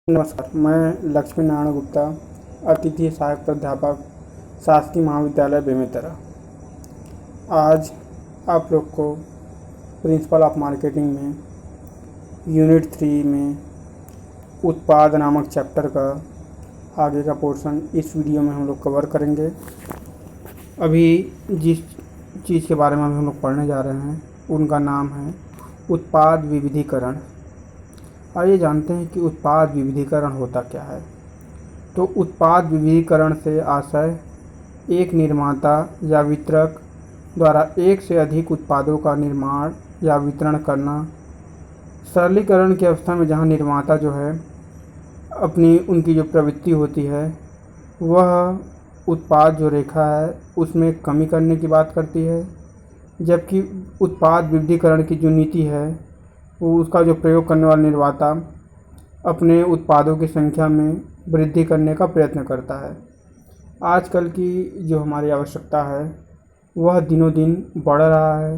नमस्कार, मैं लक्ष्मी नारायण गुप्ता, अतिथि सहायक प्राध्यापक, शासकीय महाविद्यालय बेमेतरा। आज आप लोग को प्रिंसिपल ऑफ मार्केटिंग में यूनिट 3 में उत्पाद नामक चैप्टर का आगे का पोर्शन इस वीडियो में हम लोग कवर करेंगे। अभी जिस चीज़ के बारे में हम लोग पढ़ने जा रहे हैं उनका नाम है उत्पाद विविधीकरण। आइए जानते हैं कि उत्पाद विविधीकरण होता क्या है। तो उत्पाद विविधीकरण से आशय एक निर्माता या वितरक द्वारा एक से अधिक उत्पादों का निर्माण या वितरण करना। सरलीकरण की अवस्था में जहां निर्माता जो है उनकी जो प्रवृत्ति होती है वह उत्पाद जो रेखा है उसमें कमी करने की बात करती है, जबकि उत्पाद विविधीकरण की जो नीति है वो उसका जो प्रयोग करने वाला निर्माता अपने उत्पादों की संख्या में वृद्धि करने का प्रयत्न करता है। आजकल की जो हमारी आवश्यकता है वह दिनों दिन बढ़ रहा है,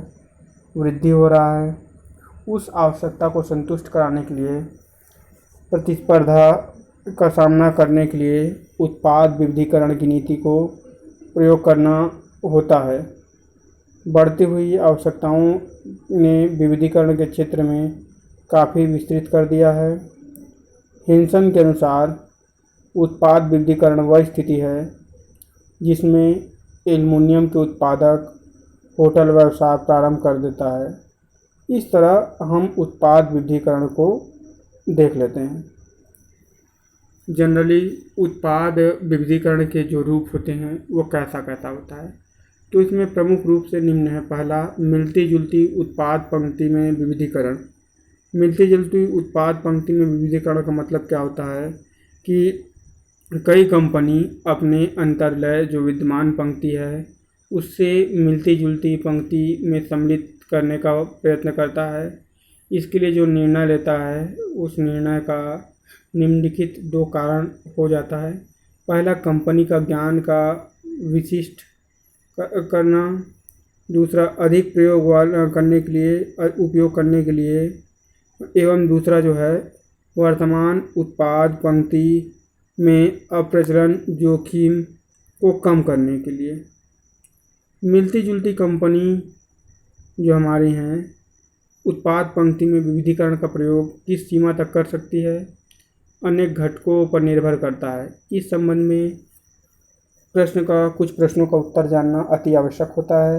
वृद्धि हो रहा है। उस आवश्यकता को संतुष्ट कराने के लिए, प्रतिस्पर्धा का सामना करने के लिए उत्पाद विविधीकरण की नीति को प्रयोग करना होता है। बढ़ती हुई आवश्यकताओं ने विविधीकरण के क्षेत्र में काफ़ी विस्तृत कर दिया है। हिंसन के अनुसार उत्पाद विविधीकरण वह स्थिति है जिसमें एल्युमिनियम के उत्पादक होटल व्यवसाय प्रारंभ कर देता है। इस तरह हम उत्पाद विविधीकरण को देख लेते हैं। जनरली उत्पाद विविधीकरण के जो रूप होते हैं वो कैसा कैसा होता है, तो इसमें प्रमुख रूप से निम्न है। पहला, मिलती जुलती उत्पाद पंक्ति में विविधीकरण। मिलती जुलती उत्पाद पंक्ति में विविधीकरण का मतलब क्या होता है कि कई कंपनी अपने अंतर्लय जो विद्यमान पंक्ति है उससे मिलती जुलती पंक्ति में सम्मिलित करने का प्रयत्न करता है। इसके लिए जो निर्णय लेता है उस निर्णय का निम्नलिखित दो कारण हो जाता है। पहला, कंपनी का ज्ञान का विशिष्ट करना। दूसरा, अधिक उपयोग करने के लिए एवं दूसरा जो है वर्तमान उत्पाद पंक्ति में अप्रचलन जोखिम को कम करने के लिए। मिलती जुलती कंपनी जो हमारी हैं उत्पाद पंक्ति में विविधीकरण का प्रयोग किस सीमा तक कर सकती है, अनेक घटकों पर निर्भर करता है। इस संबंध में कुछ प्रश्नों का उत्तर जानना अति आवश्यक होता है।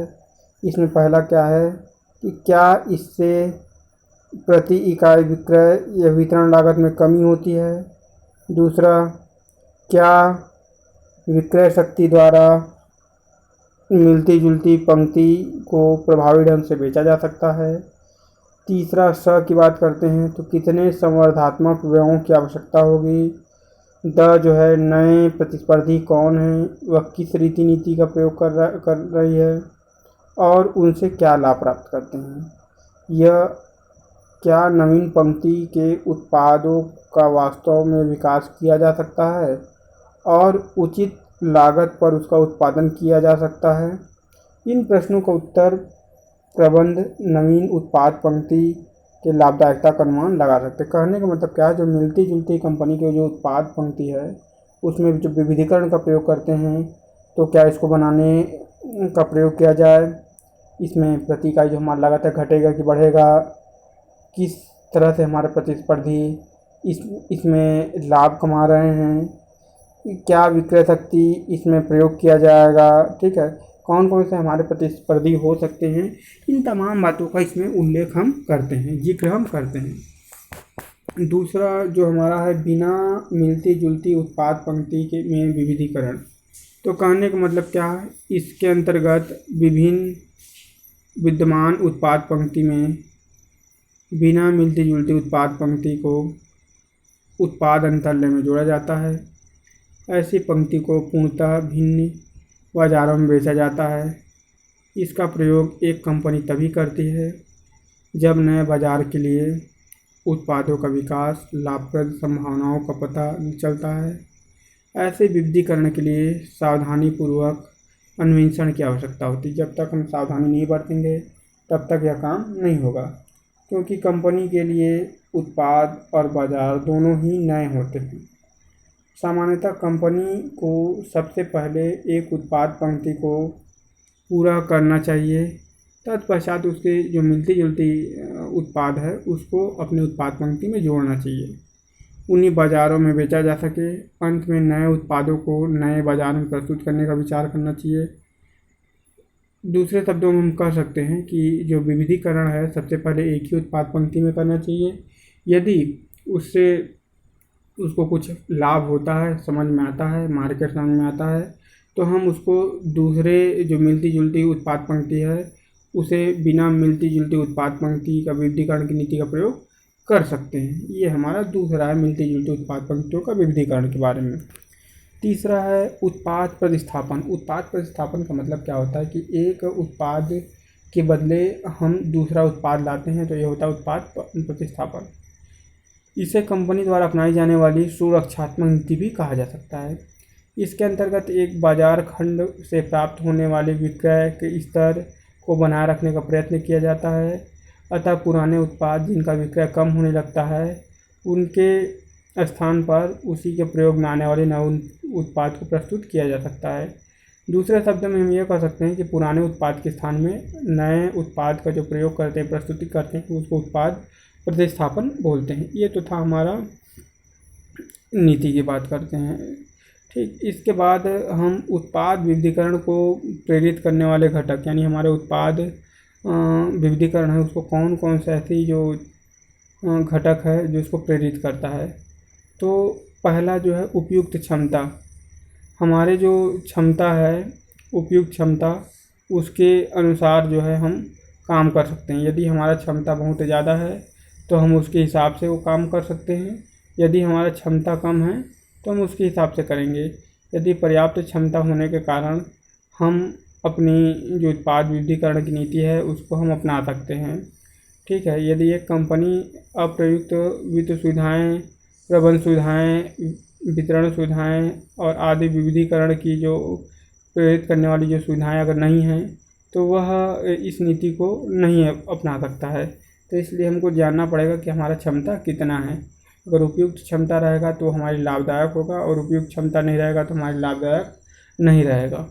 इसमें पहला क्या है कि क्या इससे प्रति इकाई विक्रय या वितरण लागत में कमी होती है। दूसरा, क्या विक्रय शक्ति द्वारा मिलती जुलती पंक्ति को प्रभावी ढंग से बेचा जा सकता है। तीसरा, की बात करते हैं तो कितने संवर्धनात्मक व्ययों की आवश्यकता होगी। जो है नए प्रतिस्पर्धी कौन हैं, वह किस रीति नीति का प्रयोग कर रही है और उनसे क्या लाभ प्राप्त करते हैं। यह क्या नवीन पंक्ति के उत्पादों का वास्तव में विकास किया जा सकता है और उचित लागत पर उसका उत्पादन किया जा सकता है। इन प्रश्नों का उत्तर प्रबंध नवीन उत्पाद पंक्ति के लाभदायकता का अनुमान लगा सकते हैं। कहने का मतलब क्या है, जो मिलती जुलती कंपनी के जो उत्पाद पंक्ति है उसमें जो विविधीकरण का प्रयोग करते हैं तो क्या इसको बनाने का प्रयोग किया जाए। इसमें प्रति इकाई जो हमारा लागत है घटेगा कि बढ़ेगा, किस तरह से हमारे प्रतिस्पर्धी इसमें लाभ कमा रहे हैं, क्या विक्रय शक्ति इसमें प्रयोग किया जाएगा, ठीक है, कौन कौन से हमारे प्रतिस्पर्धी हो सकते हैं। इन तमाम बातों का इसमें उल्लेख हम करते हैं, जिक्र हम करते हैं। दूसरा जो हमारा है बिना मिलती जुलती उत्पाद पंक्ति के में विविधीकरण। तो कहने का मतलब क्या है, इसके अंतर्गत विभिन्न विद्यमान उत्पाद पंक्ति में बिना मिलती जुलती उत्पाद पंक्ति को उत्पाद अंतर्लय में जोड़ा जाता है। ऐसी पंक्ति को पूर्णतः भिन्न बाज़ारों में बेचा जाता है। इसका प्रयोग एक कंपनी तभी करती है जब नए बाज़ार के लिए उत्पादों का विकास, लाभप्रद संभावनाओं का पता चलता है। ऐसे विविधीकरण के लिए सावधानीपूर्वक अन्वेषण की आवश्यकता होती है। जब तक हम सावधानी नहीं बरतेंगे तब तक यह काम नहीं होगा, क्योंकि कंपनी के लिए उत्पाद और बाजार दोनों ही नए होते हैं। सामान्यतः कंपनी को सबसे पहले एक उत्पाद पंक्ति को पूरा करना चाहिए, तत्पश्चात उसके जो मिलती जुलती उत्पाद है उसको अपने उत्पाद पंक्ति में जोड़ना चाहिए, उन्हीं बाज़ारों में बेचा जा सके। अंत में नए उत्पादों को नए बाज़ार में प्रस्तुत करने का विचार करना चाहिए। दूसरे शब्दों में हम कह सकते हैं कि जो विविधीकरण है सबसे पहले एक ही उत्पाद पंक्ति में करना चाहिए। यदि उससे उसको कुछ लाभ होता है, समझ में आता है, मार्केट समझ में आता है, तो हम उसको दूसरे जो मिलती जुलती उत्पाद पंक्ति है उसे बिना मिलती जुलती उत्पाद पंक्ति का विविधीकरण की नीति का प्रयोग कर सकते हैं। ये हमारा दूसरा है मिलती जुलती उत्पाद पंक्तियों का विविधीकरण के बारे में। तीसरा है उत्पाद प्रतिस्थापन। उत्पाद प्रतिस्थापन का मतलब क्या होता है कि एक उत्पाद के बदले हम दूसरा उत्पाद लाते हैं, तो ये होता है उत्पाद प्रतिस्थापन। इसे कंपनी द्वारा अपनाई जाने वाली सुरक्षात्मक नीति भी कहा जा सकता है। इसके अंतर्गत एक बाजार खंड से प्राप्त होने वाले विक्रय के स्तर को बनाए रखने का प्रयत्न किया जाता है, अतः पुराने उत्पाद जिनका विक्रय कम होने लगता है उनके स्थान पर उसी के प्रयोग में आने वाले नए उत्पाद को प्रस्तुत किया जा सकता है। दूसरे शब्द में हम ये कह सकते हैं कि पुराने उत्पाद के स्थान में नए उत्पाद का जो प्रयोग करते हैं, प्रस्तुति करते हैं, उसको उत्पाद प्रतिस्थापन बोलते हैं। ये तो था हमारा नीति की बात करते हैं। ठीक, इसके बाद हम उत्पाद विविधीकरण को प्रेरित करने वाले घटक, यानी हमारे उत्पाद विविधीकरण है उसको कौन कौन से ऐसी जो घटक है जो इसको प्रेरित करता है। तो पहला जो है उपयुक्त क्षमता। हमारे जो क्षमता है, उपयुक्त क्षमता, उसके अनुसार जो है हम काम कर सकते हैं। यदि हमारा क्षमता बहुत ज़्यादा है तो हम उसके हिसाब से वो काम कर सकते हैं, यदि हमारा क्षमता कम है तो हम उसके हिसाब से करेंगे। यदि पर्याप्त क्षमता होने के कारण हम अपनी जो उत्पाद विविधीकरण की नीति है उसको हम अपना सकते हैं। ठीक है, यदि एक कंपनी अप्रयुक्त वित्त सुविधाएं, प्रबंध सुविधाएं, वितरण सुविधाएं और आदि विविधीकरण की जो प्रेरित करने वाली जो सुविधाएं अगर नहीं हैं तो वह इस नीति को नहीं अपना सकता है। तो इसलिए हमको जानना पड़ेगा कि हमारा क्षमता कितना है। अगर उपयुक्त क्षमता रहेगा तो हमारी लाभदायक होगा, और उपयुक्त क्षमता नहीं रहेगा तो हमारी लाभदायक नहीं रहेगा।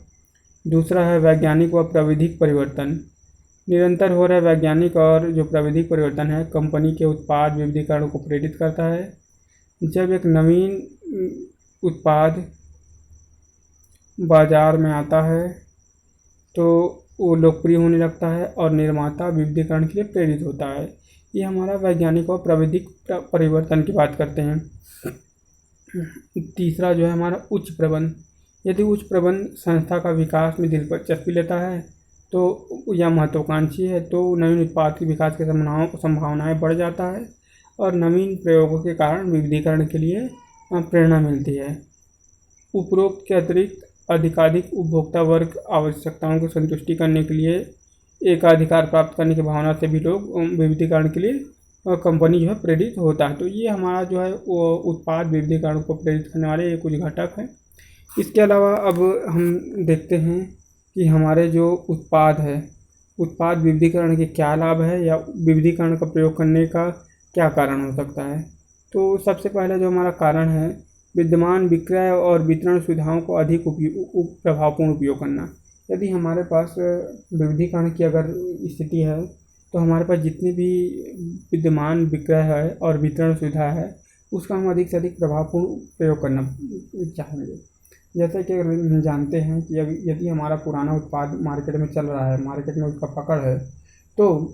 दूसरा है वैज्ञानिक व प्राविधिक परिवर्तन। निरंतर हो रहे वैज्ञानिक और जो प्राविधिक परिवर्तन है कंपनी के उत्पाद विविधीकरण को प्रेरित करता है। जब एक नवीन उत्पाद बाजार में आता है तो वो लोकप्रिय होने लगता है और निर्माता विविधीकरण के लिए प्रेरित होता है। ये हमारा वैज्ञानिक और प्राविधिक परिवर्तन की बात करते हैं। तीसरा जो है हमारा उच्च प्रबंध। यदि उच्च प्रबंध संस्था का विकास में दिलचस्पी लेता है तो या महत्वाकांक्षी है तो नवीन उत्पाद के विकास की संभावनाएं बढ़ जाता है और नवीन प्रयोगों के कारण विविधीकरण के लिए प्रेरणा मिलती है। उपरोक्त के अतिरिक्त अधिकाधिक उपभोक्ता वर्ग आवश्यकताओं की संतुष्टि करने के लिए एकाधिकार प्राप्त करने की भावना से भी लोग विविधीकरण के लिए कंपनी जो है प्रेरित होता है। तो ये हमारा जो है वो उत्पाद विविधीकरण को प्रेरित करने वाले ये कुछ घटक हैं। इसके अलावा अब हम देखते हैं कि हमारे जो उत्पाद है, उत्पाद विविधीकरण के क्या लाभ है या विविधीकरण का प्रयोग करने का क्या कारण हो सकता है। तो सबसे पहले जो हमारा कारण है विद्यमान विक्रय और वितरण सुविधाओं को अधिक प्रभावपूर्ण उपयोग करना। यदि हमारे पास विविधीकरण की अगर स्थिति है तो हमारे पास जितनी भी विद्यमान विक्रय है और वितरण सुविधा है उसका हम अधिक से अधिक प्रभावपूर्ण प्रयोग करना चाहेंगे। जैसे कि अगर हम जानते हैं कि यदि हमारा पुराना उत्पाद मार्केट में चल रहा है, मार्केट में उसका पकड़ है, तो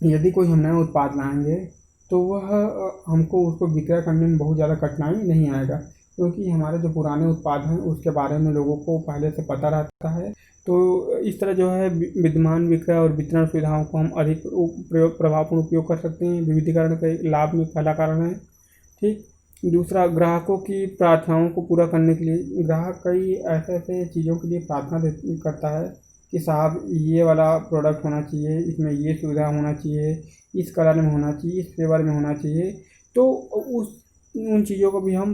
यदि कोई हम नया उत्पाद लाएंगे तो वह हमको उसको विक्रय करने में बहुत ज़्यादा कठिनाई नहीं आएगा, क्योंकि हमारे जो पुराने उत्पाद हैं उसके बारे में लोगों को पहले से पता रहता है। तो इस तरह जो है विद्यमान विक्रय और वितरण सुविधाओं को हम अधिक प्रभावपूर्ण उपयोग कर सकते हैं। विविधीकरण के लाभ में पहला कारण है। ठीक, दूसरा ग्राहकों की प्रार्थनाओं को पूरा करने के लिए ग्राहक कई ऐसे चीज़ों के लिए प्रार्थना करता है कि साहब ये वाला प्रोडक्ट होना चाहिए, इसमें ये सुविधा होना चाहिए, इस कलर में होना चाहिए, इस फ्लेवर में होना चाहिए। तो उन चीज़ों को भी हम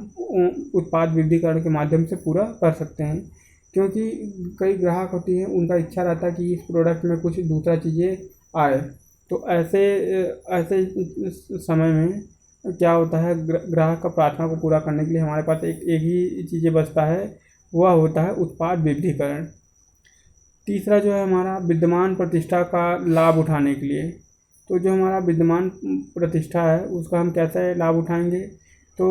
उत्पाद विविधीकरण के माध्यम से पूरा कर सकते हैं, क्योंकि कई ग्राहक होती हैं उनका इच्छा रहता है कि इस प्रोडक्ट में कुछ दूसरा चीज़ें आए। तो ऐसे ऐसे समय में क्या होता है, ग्राहक का प्रार्थना को पूरा करने के लिए हमारे पास एक ही चीज़ें बचता है, वह होता है उत्पाद विविधीकरण। तीसरा जो है हमारा विद्यमान प्रतिष्ठा का लाभ उठाने के लिए, तो जो हमारा विद्यमान प्रतिष्ठा है उसका हम कैसे लाभ उठाएंगे, तो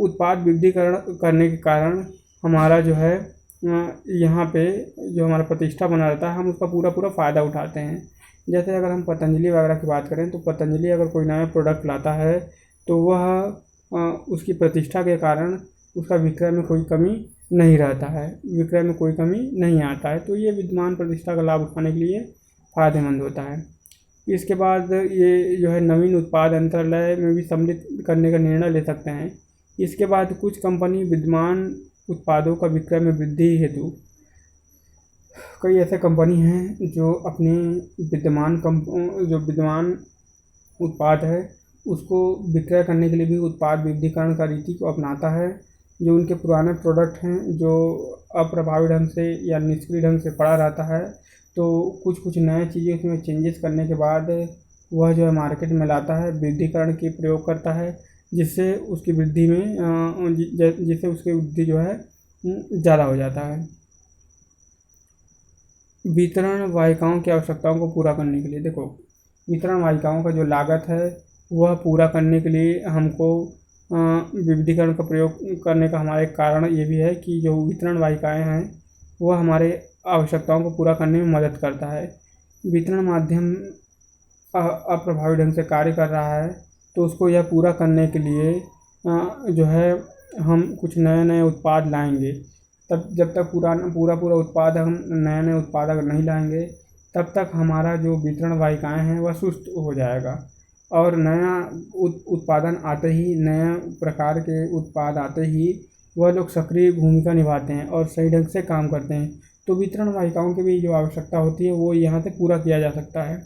उत्पाद विविधीकरण करने के कारण हमारा जो है यहाँ पे जो हमारा प्रतिष्ठा बना रहता है, हम उसका पूरा पूरा फ़ायदा उठाते हैं। जैसे अगर हम पतंजलि वगैरह की बात करें, तो पतंजलि अगर कोई नया प्रोडक्ट लाता है तो वह उसकी प्रतिष्ठा के कारण उसका विक्रय में कोई कमी नहीं रहता है, विक्रय में कोई कमी नहीं आता है। तो ये विद्यमान प्रतिष्ठा का लाभ उठाने के लिए फ़ायदेमंद होता है। इसके बाद ये जो है नवीन उत्पाद अंतरालय में भी सम्मिलित करने का निर्णय ले सकते हैं। इसके बाद कुछ कंपनी विद्यमान उत्पादों का विक्रय में वृद्धि हेतु, कई ऐसे कंपनी हैं जो अपने जो विद्यमान उत्पाद है उसको विक्रय करने के लिए भी उत्पाद विविधीकरण का रीति को अपनाता है। जो उनके पुराने प्रोडक्ट हैं जो अप्रभावी ढंग से या निष्क्रिय ढंग से पड़ा रहता है, तो कुछ कुछ नए चीज़ें उसमें चेंजेस करने के बाद वह जो है मार्केट में लाता है, विविधीकरण की प्रयोग करता है, जिससे उसकी वृद्धि में जिससे उसकी वृद्धि जो है ज़्यादा हो जाता है। वितरण वाहिकाओं की आवश्यकताओं को पूरा करने के लिए, देखो वितरण वाहिकाओं का जो लागत है वह पूरा करने के लिए हमको विविधीकरण का प्रयोग करने का हमारा एक कारण ये भी है कि जो वितरण वाहिकाएँ हैं वह हमारे आवश्यकताओं को पूरा करने में मदद करता है। वितरण माध्यम अप्रभावी ढंग से कार्य कर रहा है, तो उसको यह पूरा करने के लिए जो है हम कुछ नए नए उत्पाद लाएंगे। तब जब तक पूरा उत्पाद हम नए नए उत्पाद अगर नहीं लाएंगे, तब तक हमारा जो वितरण वाहिकाएँ हैं वह सुस्त हो जाएगा। और नया उत्पादन आते ही, नया प्रकार के उत्पाद आते ही वह लोग सक्रिय भूमिका निभाते हैं और सही ढंग से काम करते हैं। तो वितरण वाहिकाओं की भी जो आवश्यकता होती है वो यहाँ से पूरा किया जा सकता है।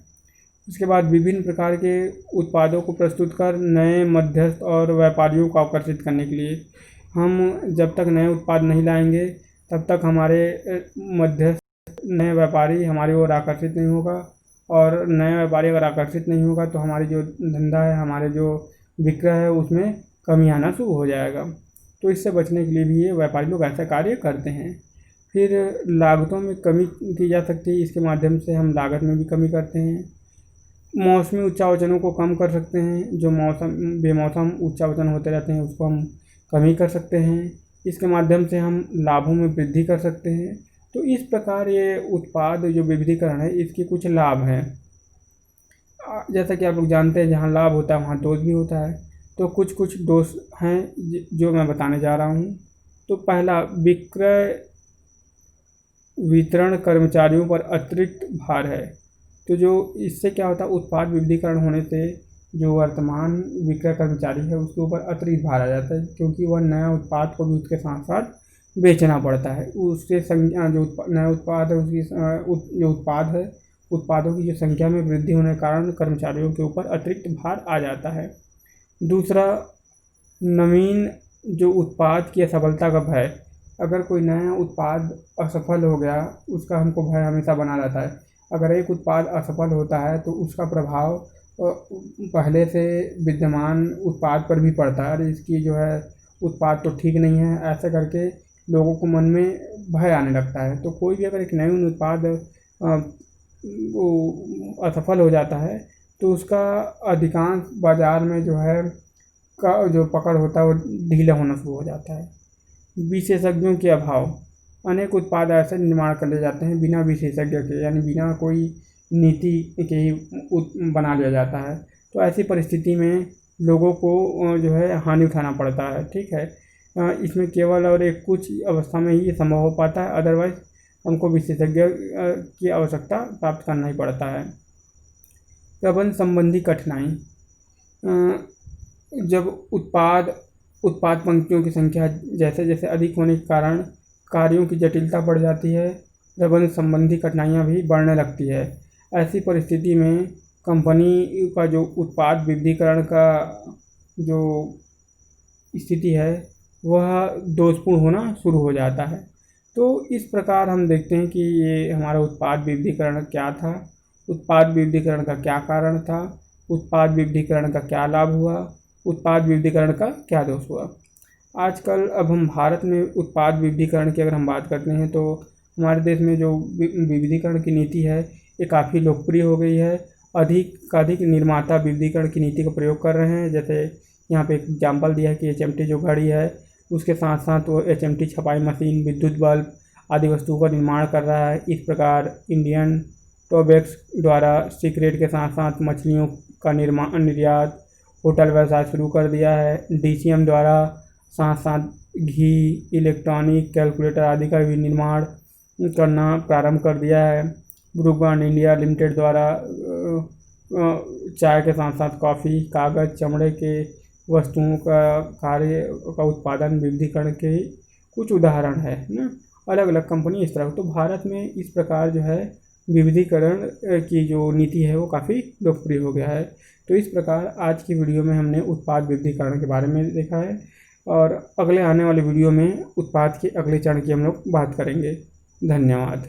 उसके बाद विभिन्न प्रकार के उत्पादों को प्रस्तुत कर नए मध्यस्थ और व्यापारियों को आकर्षित करने के लिए, हम जब तक नए उत्पाद नहीं लाएंगे तब तक हमारे मध्यस्थ नए व्यापारी हमारी ओर आकर्षित नहीं होगा, और नया व्यापारी अगर आकर्षित नहीं होगा तो हमारी जो धंधा है, हमारे जो विक्रय है उसमें कमी आना शुरू हो जाएगा। तो इससे बचने के लिए भी ये व्यापारी लोग ऐसा कार्य करते हैं। फिर लागतों में कमी की जा सकती है, इसके माध्यम से हम लागत में भी कमी करते हैं। मौसमी उच्चावचनों को कम कर सकते हैं, जो बेमौसम उच्चावचन होते रहते हैं उसको हम कमी कर सकते हैं। इसके माध्यम से हम लाभों में वृद्धि कर सकते हैं। तो इस प्रकार ये उत्पाद जो विविधीकरण है इसके कुछ लाभ हैं। जैसा कि आप लोग जानते हैं, जहाँ लाभ होता है वहाँ दोष भी होता है। तो कुछ कुछ दोष हैं जो मैं बताने जा रहा हूँ। तो पहला, वितरण कर्मचारियों पर अतिरिक्त भार है। तो जो इससे क्या होता है, उत्पाद विविधीकरण होने से जो वर्तमान विक्रय कर्मचारी है उसके ऊपर अतिरिक्त भार आ जाता है, क्योंकि वह नया उत्पाद को भी उसके साथ साथ बेचना पड़ता है। उससे जो नया उत्पाद है उसकी जो उत्पाद है, उत्पादों की जो संख्या में वृद्धि होने के कारण कर्मचारियों के ऊपर अतिरिक्त भार आ जाता है। दूसरा, नवीन जो उत्पाद की असफलता का भय। अगर कोई नया उत्पाद असफल हो गया, उसका हमको भय हमेशा बना रहता है। अगर एक उत्पाद असफल होता है तो उसका प्रभाव पहले से विद्यमान उत्पाद पर भी पड़ता है। इसकी जो है उत्पाद तो ठीक नहीं है, ऐसा करके लोगों को मन में भय आने लगता है। तो कोई भी अगर एक नवीन उत्पाद वो असफल हो जाता है तो उसका अधिकांश बाज़ार में जो है का जो पकड़ होता है वो ढीला होना शुरू हो जाता है। विशेषज्ञों के अभाव। अनेक उत्पाद ऐसे निर्माण कर लिए जाते हैं बिना विशेषज्ञ के, यानी बिना कोई नीति के ही बना लिया जाता है। तो ऐसी परिस्थिति में लोगों को जो है हानि उठाना पड़ता है। ठीक है, इसमें केवल और एक कुछ अवस्था में ही ये संभव हो पाता है, अदरवाइज हमको विशेषज्ञ की आवश्यकता प्राप्त करना ही पड़ता है। प्रबंध संबंधी कठिनाई। जब उत्पाद पंक्तियों की संख्या जैसे जैसे अधिक होने के कारण कार्यों की जटिलता बढ़ जाती है, प्रबंध संबंधी कठिनाइयाँ भी बढ़ने लगती है। ऐसी परिस्थिति में कंपनी का जो उत्पाद विविधीकरण का जो स्थिति है वह दोषपूर्ण होना शुरू हो जाता है। तो इस प्रकार हम देखते हैं कि ये हमारा उत्पाद विविधीकरण क्या था उत्पाद विविधीकरण का क्या कारण था, उत्पाद विविधीकरण का क्या लाभ हुआ, उत्पाद विविधीकरण का क्या दोष हुआ। आजकल अब हम भारत में उत्पाद विविधीकरण की अगर हम बात करते हैं तो हमारे देश में जो विविधीकरण की नीति है ये काफ़ी लोकप्रिय हो गई है। अधिक निर्माता विविधीकरण की नीति का प्रयोग कर रहे हैं। जैसे यहाँ पे एक एग्जाम्पल दिया है कि HMT जो घड़ी है उसके साथ साथ वो HMT छपाई मशीन, विद्युत बल्ब आदि वस्तुओं का निर्माण कर रहा है। इस प्रकार इंडियन टोबैक्स द्वारा सिगरेट के साथ साथ मछलियों का निर्यात, होटल व्यवसाय शुरू कर दिया है। DCM द्वारा साथ साथ घी, इलेक्ट्रॉनिक कैलकुलेटर आदि का भी निर्माण करना प्रारंभ कर दिया है। ब्रू बॉन्ड इंडिया लिमिटेड द्वारा चाय के साथ साथ कॉफ़ी, कागज़, चमड़े के वस्तुओं का कार्य का उत्पादन विविधीकरण के कुछ उदाहरण है ना। अलग अलग कंपनी इस तरह, तो भारत में इस प्रकार जो है विविधीकरण की जो नीति है वो काफ़ी लोकप्रिय हो गया है। तो इस प्रकार आज की वीडियो में हमने उत्पाद विविधीकरण के बारे में देखा है और अगले आने वाले वीडियो में उत्पाद के अगले चरण की हम लोग बात करेंगे। धन्यवाद।